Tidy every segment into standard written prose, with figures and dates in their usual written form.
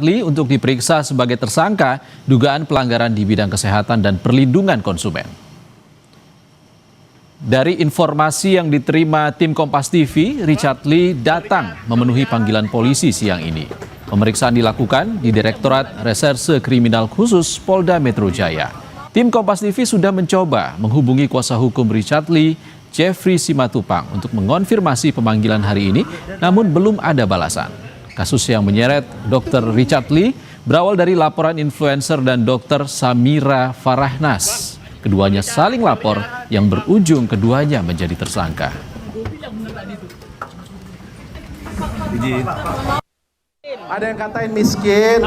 Lee untuk diperiksa sebagai tersangka dugaan pelanggaran di bidang kesehatan dan perlindungan konsumen. Dari informasi yang diterima tim Kompas TV, Richard Lee datang memenuhi panggilan polisi siang ini. Pemeriksaan dilakukan di Direktorat Reserse Kriminal Khusus Polda Metro Jaya. Tim Kompas TV sudah mencoba menghubungi kuasa hukum Richard Lee, Jeffrey Simatupang, untuk mengonfirmasi pemanggilan hari ini, namun belum ada balasan. Kasus yang menyeret Dr. Richard Lee berawal dari laporan influencer dan Dr. Samira Farahnas. Keduanya saling lapor yang berujung keduanya menjadi tersangka. Ada yang katain miskin.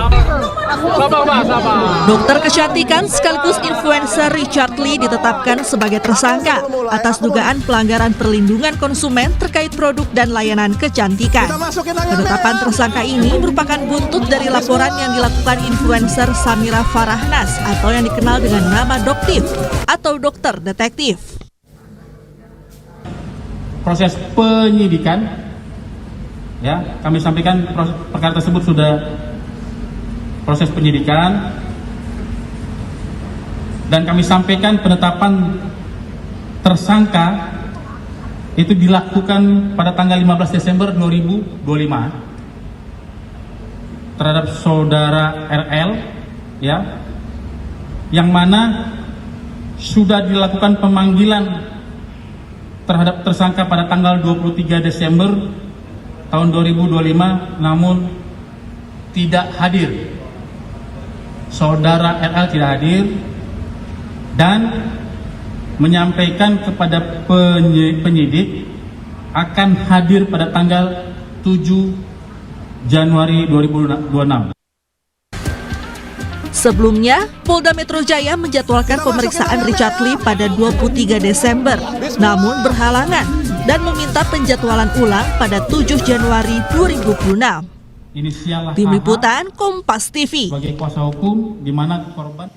Dokter kecantikan sekaligus influencer Richard Lee ditetapkan sebagai tersangka atas dugaan pelanggaran perlindungan konsumen terkait produk dan layanan kecantikan. Penetapan tersangka ini merupakan buntut dari laporan yang dilakukan influencer Samira Farahnas atau yang dikenal dengan nama Doktif atau dokter detektif. Proses penyidikan, ya, kami sampaikan perkara tersebut sudah proses penyidikan dan kami sampaikan penetapan tersangka itu dilakukan pada tanggal 15 Desember 2025 terhadap saudara RL, ya, yang mana sudah dilakukan pemanggilan terhadap tersangka pada tanggal 23 Desember tahun 2025, namun tidak hadir. Saudara RL tidak hadir dan menyampaikan kepada penyidik akan hadir pada tanggal 7 Januari 2026. Sebelumnya, Polda Metro Jaya menjadwalkan pemeriksaan Richard Lee pada 23 Desember, namun berhalangan dan meminta penjadwalan ulang pada 7 Januari 2026. Tim Liputan Kompas TV. Sebagai kuasa hukum, di mana korban.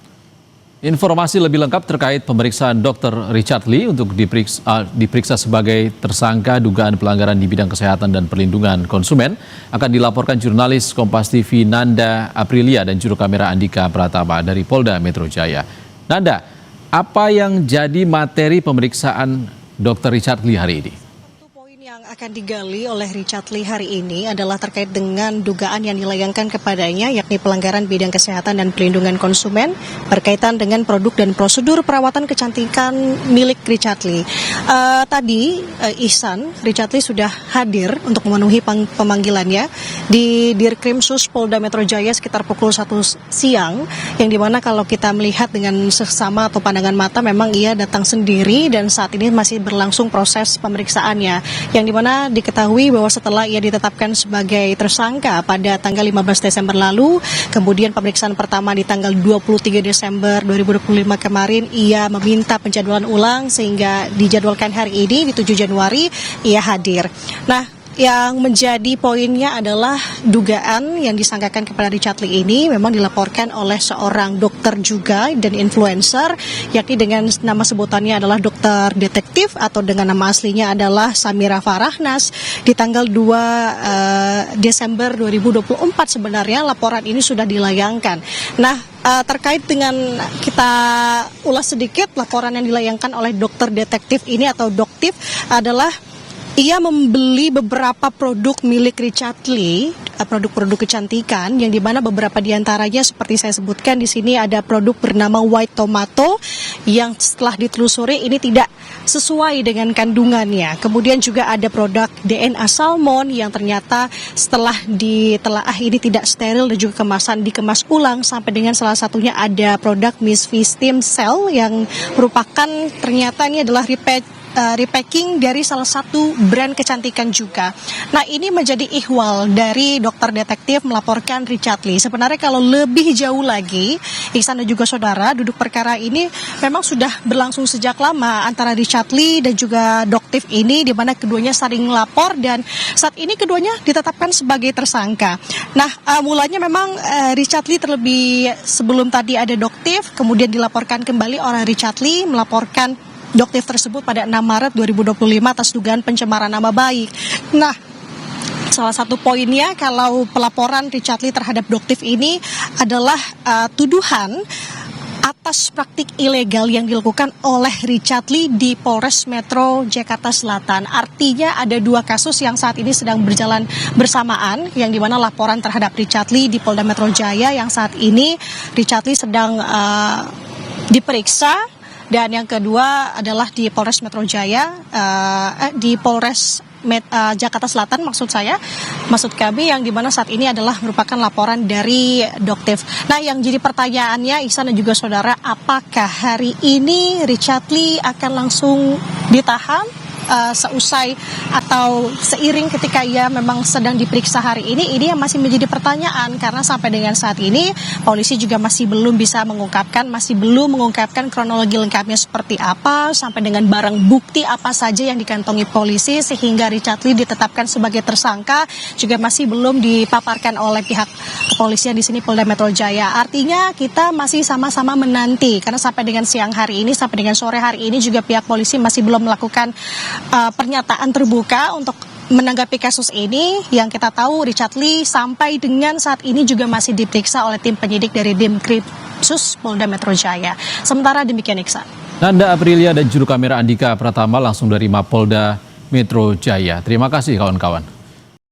Informasi lebih lengkap terkait pemeriksaan Dr. Richard Lee untuk diperiksa sebagai tersangka dugaan pelanggaran di bidang kesehatan dan perlindungan konsumen akan dilaporkan jurnalis Kompas TV Nanda Aprilia dan juru kamera Andika Pratama dari Polda Metro Jaya. Nanda, apa yang jadi materi pemeriksaan Dr. Richard Lee hari ini? Yang akan digali oleh Richard Lee hari ini adalah terkait dengan dugaan yang dilayangkan kepadanya, yakni pelanggaran bidang kesehatan dan perlindungan konsumen berkaitan dengan produk dan prosedur perawatan kecantikan milik Richard Lee. Tadi Ihsan, Richard Lee sudah hadir untuk memenuhi pemanggilannya di Dirkrimsus Polda Metro Jaya sekitar pukul 1 siang, yang dimana kalau kita melihat dengan seksama atau pandangan mata memang ia datang sendiri dan saat ini masih berlangsung proses pemeriksaannya, yang dimana diketahui bahwa setelah ia ditetapkan sebagai tersangka pada tanggal 15 Desember lalu, kemudian pemeriksaan pertama di tanggal 23 Desember 2025 kemarin, ia meminta penjadwalan ulang sehingga dijadwalkan hari ini di 7 Januari ia hadir. Nah, yang menjadi poinnya adalah dugaan yang disangkakan kepada Richard Lee ini memang dilaporkan oleh seorang dokter juga dan influencer, yakni dengan nama sebutannya adalah dokter detektif atau dengan nama aslinya adalah Samira Farahnas. Di tanggal 2 Desember 2024 sebenarnya laporan ini sudah dilayangkan. Nah, terkait dengan kita ulas sedikit laporan yang dilayangkan oleh dokter detektif ini atau Doktif adalah ia membeli beberapa produk milik Richard Lee, produk-produk kecantikan, yang dimana beberapa diantaranya seperti saya sebutkan di sini ada produk bernama White Tomato yang setelah ditelusuri ini tidak sesuai dengan kandungannya. Kemudian juga ada produk DNA Salmon yang ternyata setelah ditelaah ini tidak steril dan juga dikemas ulang, sampai dengan salah satunya ada produk Miss V Stem Cell yang merupakan ternyata ini adalah repacking dari salah satu brand kecantikan juga. Nah, ini menjadi ihwal dari dokter detektif melaporkan Richard Lee. Sebenarnya kalau lebih jauh lagi, Ihsan dan juga saudara, duduk perkara ini memang sudah berlangsung sejak lama antara Richard Lee dan juga Doktif ini, di mana keduanya saling lapor dan saat ini keduanya ditetapkan sebagai tersangka. Nah, mulanya memang Richard Lee terlebih sebelum tadi ada Doktif, kemudian dilaporkan kembali oleh Richard Lee melaporkan Doktif tersebut pada 6 Maret 2025 atas dugaan pencemaran nama baik. Nah, Salah satu poinnya kalau pelaporan Richard Lee terhadap Doktif ini adalah tuduhan atas praktik ilegal yang dilakukan oleh Richard Lee di Polres Metro Jakarta Selatan. Artinya ada dua kasus yang saat ini sedang berjalan bersamaan, yang dimana laporan terhadap Richard Lee di Polda Metro Jaya yang saat ini Richard Lee sedang diperiksa, dan yang kedua adalah di Polres Metro Jaya, di Polres Jakarta Selatan maksud kami, yang dimana saat ini adalah merupakan laporan dari Doktif. Nah, yang jadi pertanyaannya Ihsan dan juga saudara, apakah hari ini Richard Lee akan langsung ditahan seusai atau seiring ketika ia memang sedang diperiksa hari ini yang masih menjadi pertanyaan, karena sampai dengan saat ini polisi juga masih belum bisa mengungkapkan kronologi lengkapnya seperti apa, sampai dengan barang bukti apa saja yang dikantongi polisi sehingga Richard Lee ditetapkan sebagai tersangka juga masih belum dipaparkan oleh pihak kepolisian di sini Polda Metro Jaya. Artinya kita masih sama-sama menanti, karena sampai dengan siang hari ini, sampai dengan sore hari ini juga pihak polisi masih belum melakukan pernyataan terbuka untuk menanggapi kasus ini. Yang kita tahu Richard Lee sampai dengan saat ini juga masih diperiksa oleh tim penyidik dari Dimkrimsus Polda Metro Jaya. Sementara demikian, Iksan. Nanda Aprilia dan juru kamera Andika Pratama langsung dari Mapolda Metro Jaya. Terima kasih kawan-kawan.